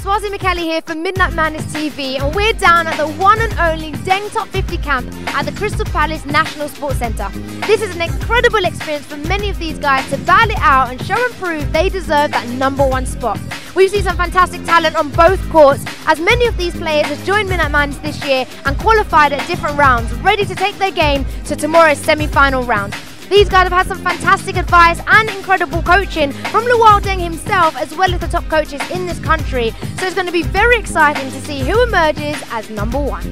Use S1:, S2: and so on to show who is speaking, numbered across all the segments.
S1: Swazi McKelly here for Midnight Madness TV, and we're down at the one and only DENGTOP50 camp at the Crystal Palace National Sports Centre. This is an incredible experience for many of these guys to battle it out and show and prove they deserve that #1 spot. We've seen some fantastic talent on both courts, as many of these players have joined Midnight Madness this year and qualified at different rounds, ready to take their game to tomorrow's semi-final round. These guys have had some fantastic advice and incredible coaching from Luol Deng himself, as well as the top coaches in this country. So it's going to be very exciting to see who emerges as #1.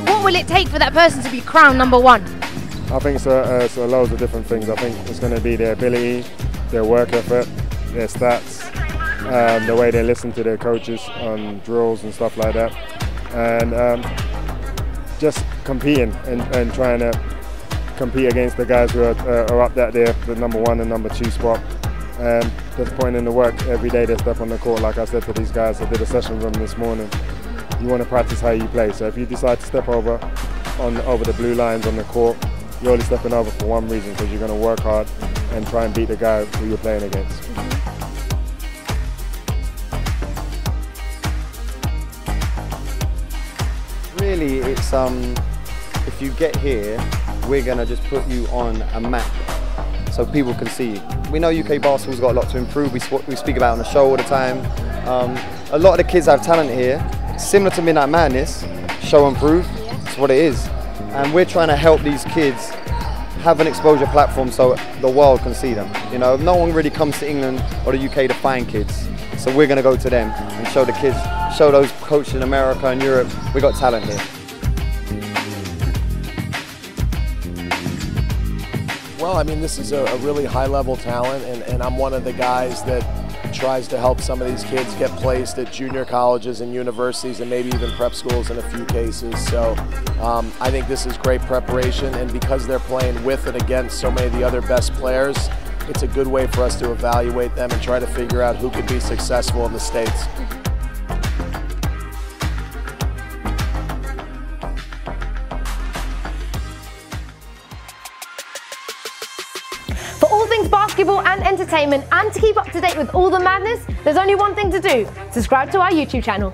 S1: What will it take for that person to be crowned #1?
S2: I think it's loads of different things. I think it's going to be their ability, their work effort, their stats, the way they listen to their coaches on drills and stuff like that, and just competing and trying to compete against the guys who are up there, the #1 and #2 spot, and just putting in the work every day they step on the court. Like I said to these guys, I did a session with them this morning. You want to practice how you play. So if you decide to step over the blue lines on the court, you're only stepping over for one reason, because you're going to work hard and try and beat the guy who you're playing against.
S3: Really, it's if you get here, we're going to just put you on a map so people can see you. We know UK basketball's got a lot to improve. We speak about it on the show all the time. A lot of the kids have talent here, similar to Midnight Madness, show and prove. That's what it is. And we're trying to help these kids have an exposure platform so the world can see them. You know, no one really comes to England or the UK to find kids. So we're going to go to them and show the kids, show those coaches in America and Europe, we got talent here.
S4: Well, I mean, this is a really high-level talent, and I'm one of the guys that tries to help some of these kids get placed at junior colleges and universities and maybe even prep schools in a few cases. So I think this is great preparation, and because they're playing with and against so many of the other best players, it's a good way for us to evaluate them and try to figure out who could be successful in the States.
S1: For all things basketball and entertainment, and to keep up to date with all the madness, there's only one thing to do: subscribe to our YouTube channel.